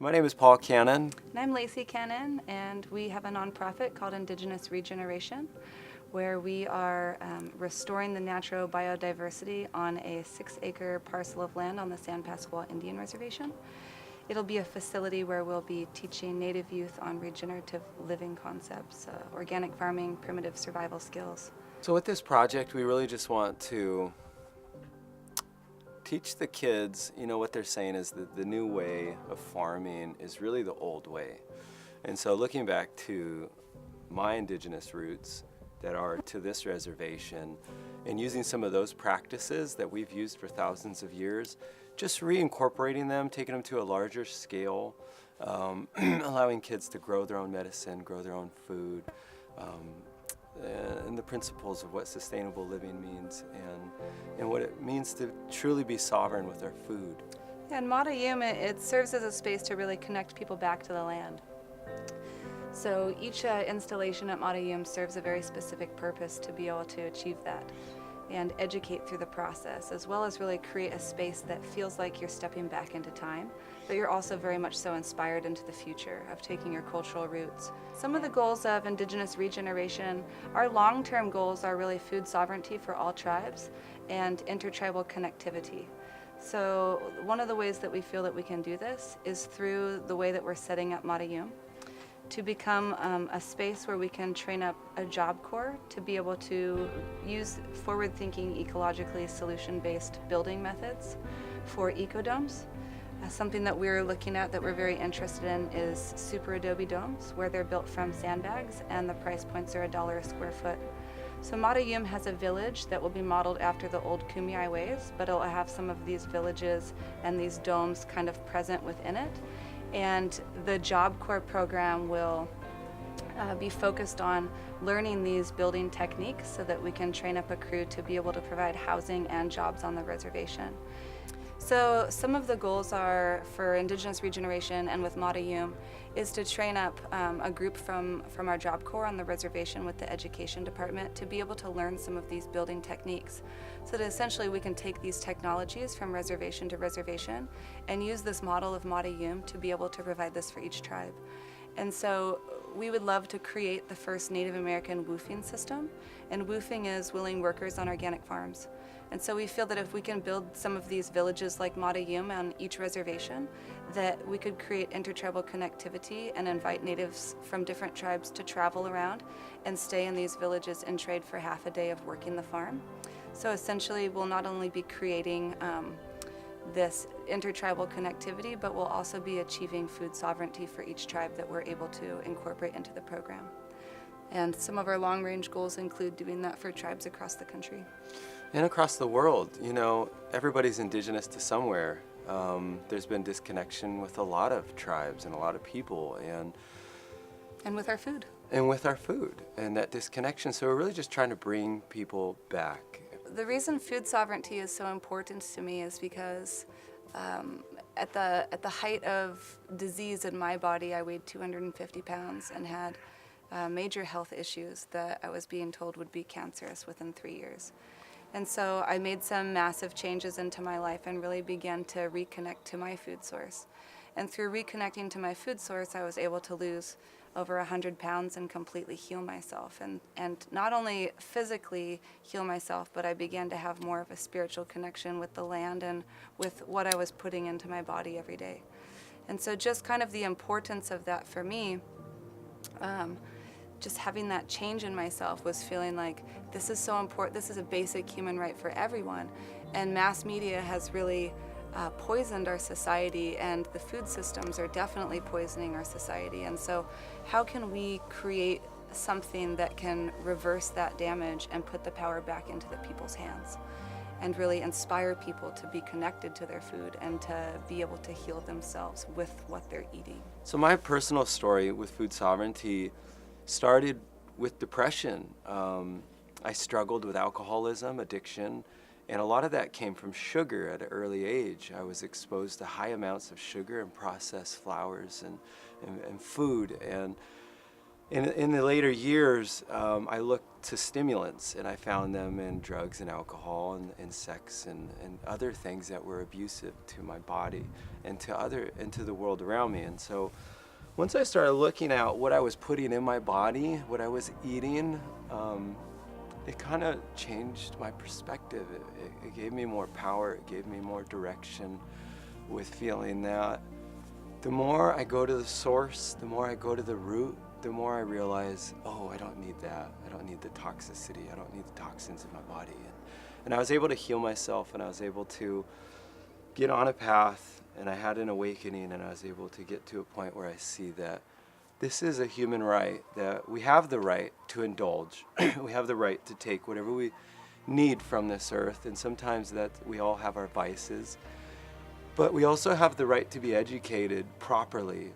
My name is Paul Cannon. And I'm Lacey Cannon, and we have a nonprofit called Indigenous Regeneration, where we are restoring the natural biodiversity on a 6-acre parcel of land on the San Pasqual Indian Reservation. It'll be a facility where we'll be teaching Native youth on regenerative living concepts, organic farming, primitive survival skills. So with this project, we really just want to teach the kids, what they're saying is that the new way of farming is really the old way. And so looking back to my indigenous roots that are to this reservation and using some of those practices that we've used for thousands of years, just reincorporating them, taking them to a larger scale, allowing kids to grow their own medicine, grow their own food, and the principles of what sustainable living means and what it means to truly be sovereign with our food. And Matayum, it serves as a space to really connect people back to the land. So each installation at Matayum serves a very specific purpose to be able to achieve that and educate through the process, as well as really create a space that feels like you're stepping back into time, but you're also very much so inspired into the future of taking your cultural roots. Some of the goals of Indigenous Regeneration, our long-term goals are really food sovereignty for all tribes and intertribal connectivity. So one of the ways that we feel that we can do this is through the way that we're setting up Matayum to become a space where we can train up a job corps to be able to use forward-thinking, ecologically solution-based building methods for ecodomes. Something that we're looking at that we're very interested in is super adobe domes, where they're built from sandbags and the price points are $1 a square foot. So Matayum has a village that will be modeled after the old Kumeyaay ways, but it'll have some of these villages and these domes kind of present within it. And the Job Corps program will be focused on learning these building techniques so that we can train up a crew to be able to provide housing and jobs on the reservation. So some of the goals are for Indigenous Regeneration and with Matayum is to train up a group from our Job Corps on the reservation with the education department to be able to learn some of these building techniques so that essentially we can take these technologies from reservation to reservation and use this model of Matayum to be able to provide this for each tribe. And so we would love to create the first Native American woofing system, and woofing is willing workers on organic farms. And so we feel that if we can build some of these villages like Matayum on each reservation, that we could create intertribal connectivity and invite natives from different tribes to travel around and stay in these villages and trade for half a day of working the farm. So essentially we'll not only be creating this intertribal connectivity, but we'll also be achieving food sovereignty for each tribe that we're able to incorporate into the program. And some of our long-range goals include doing that for tribes across the country. And across the world, everybody's indigenous to somewhere. There's been disconnection with a lot of tribes and a lot of people. And with our food. And with our food and that disconnection. So we're really just trying to bring people back. The reason food sovereignty is so important to me is because at the height of disease in my body, I weighed 250 pounds and had major health issues that I was being told would be cancerous within 3 years. And so I made some massive changes into my life and really began to reconnect to my food source. And through reconnecting to my food source, I was able to lose over 100 pounds and completely heal myself. And not only physically heal myself, but I began to have more of a spiritual connection with the land and with what I was putting into my body every day. And so just kind of the importance of that for me, just having that change in myself was feeling like this is so important, this is a basic human right for everyone. And mass media has really poisoned our society, and the food systems are definitely poisoning our society. And so how can we create something that can reverse that damage and put the power back into the people's hands and really inspire people to be connected to their food and to be able to heal themselves with what they're eating? So my personal story with food sovereignty started with depression. I struggled with alcoholism, addiction, and a lot of that came from sugar at an early age. I was exposed to high amounts of sugar and processed flours and food. And In the later years, I looked to stimulants, and I found them in drugs and alcohol and sex and other things that were abusive to my body and to the world around me. And so once I started looking at what I was putting in my body, what I was eating, it kind of changed my perspective. It gave me more power, it gave me more direction, with feeling that the more I go to the source, the more I go to the root, the more I realize, oh, I don't need that. I don't need the toxicity. I don't need the toxins in my body. And I was able to heal myself, and I was able to get on a path, and I had an awakening, and I was able to get to a point where I see that this is a human right, that we have the right to indulge. We have the right to take whatever we need from this earth, and sometimes that we all have our vices. But we also have the right to be educated properly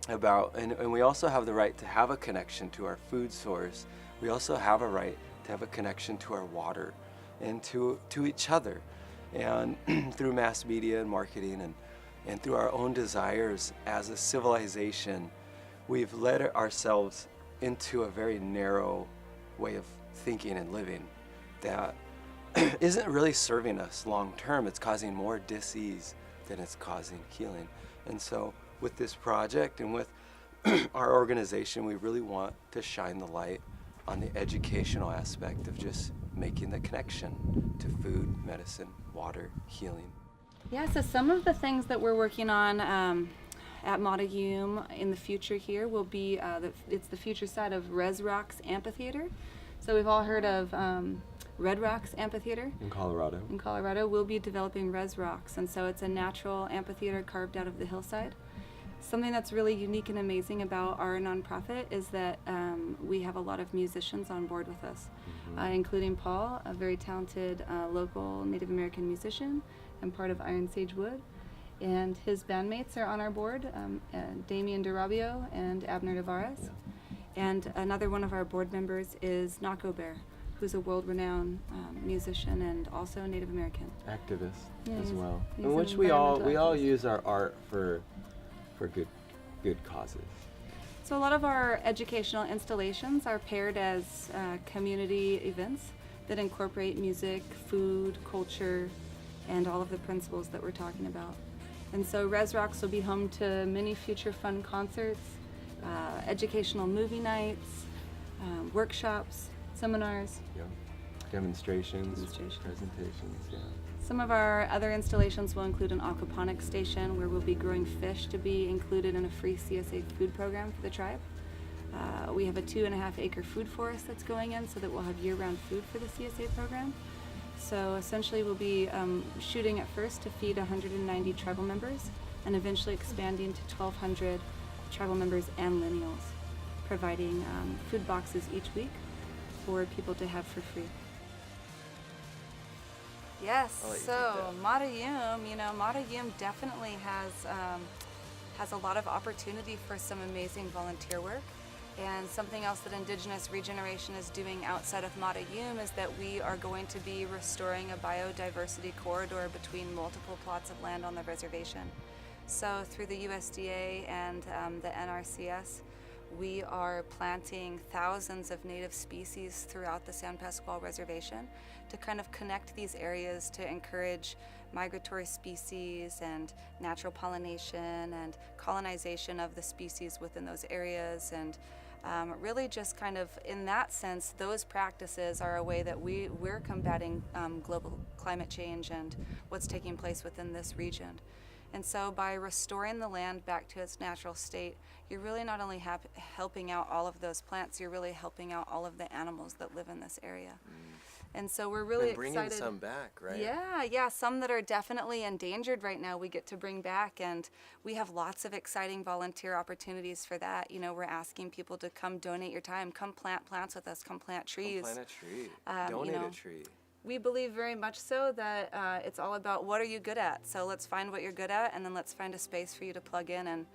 about, and we also have the right to have a connection to our food source. We also have a right to have a connection to our water and to each other. And through mass media and marketing and through our own desires as a civilization, we've led ourselves into a very narrow way of thinking and living that isn't really serving us long term. It's causing more dis-ease than it's causing healing. And so with this project and with our organization, we really want to shine the light on the educational aspect of just making the connection to food, medicine, water, healing. Yeah, so some of the things that we're working on at Mata-Yume in the future here will be, it's the future side of Res Rocks Amphitheater. So we've all heard of Red Rocks Amphitheater. In Colorado. In Colorado, we'll be developing Res Rocks, and so it's a natural amphitheater carved out of the hillside. Something that's really unique and amazing about our nonprofit is that we have a lot of musicians on board with us, including Paul, a very talented local Native American musician and part of Iron Sage Wood. And his bandmates are on our board, Damian DeRabio and Abner Tavares. Yeah. And another one of our board members is Nako Bear, who's a world-renowned musician and also a Native American. Activist as well. In which we all use our art for good causes. So a lot of our educational installations are paired as community events that incorporate music, food, culture, and all of the principles that we're talking about. And so Res Rocks will be home to many future fun concerts, educational movie nights, workshops, seminars. Yeah. Demonstrations, presentations, yeah. Some of our other installations will include an aquaponics station where we'll be growing fish to be included in a free CSA food program for the tribe. We have a 2.5 acre food forest that's going in so that we'll have year-round food for the CSA program. So essentially we'll be shooting at first to feed 190 tribal members and eventually expanding to 1,200 tribal members and lineals, providing food boxes each week for people to have for free. Yes, so Mata-Yume, Mata-Yume definitely has a lot of opportunity for some amazing volunteer work. And something else that Indigenous Regeneration is doing outside of Mata-Yume is that we are going to be restoring a biodiversity corridor between multiple plots of land on the reservation. So through the USDA and the NRCS, we are planting thousands of native species throughout the San Pasqual Reservation to kind of connect these areas to encourage migratory species and natural pollination and colonization of the species within those areas. And really just kind of in that sense, those practices are a way that we're combating global climate change and what's taking place within this region. And so by restoring the land back to its natural state, you're really not only helping out all of those plants, you're really helping out all of the animals that live in this area. And so we're really excited. Bringing some back, right? Yeah, some that are definitely endangered right now we get to bring back, and we have lots of exciting volunteer opportunities for that. We're asking people to come donate your time, come plant plants with us, come plant trees. Come plant a tree, donate a tree. We believe very much so that it's all about what are you good at. So let's find what you're good at, and then let's find a space for you to plug in and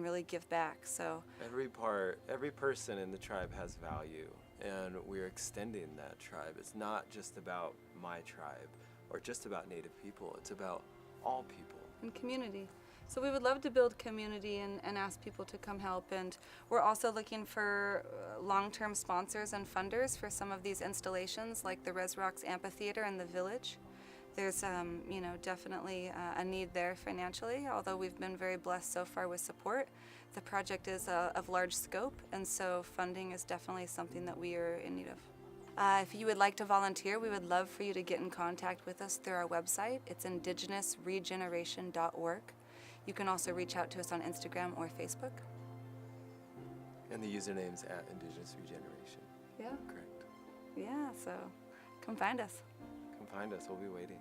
really give back. So every person in the tribe has value, and we're extending that tribe. It's not just about my tribe or just about Native people. It's about all people. And community. So we would love to build community and ask people to come help. And we're also looking for long-term sponsors and funders for some of these installations, like the Res Rocks Amphitheater and the Village. There's, definitely a need there financially, although we've been very blessed so far with support. The project is of large scope, and so funding is definitely something that we are in need of. If you would like to volunteer, we would love for you to get in contact with us through our website. It's indigenousregeneration.org. You can also reach out to us on Instagram or Facebook. And the username's at Indigenous Regeneration. Yeah. Correct. Yeah, so come find us. Come find us. We'll be waiting.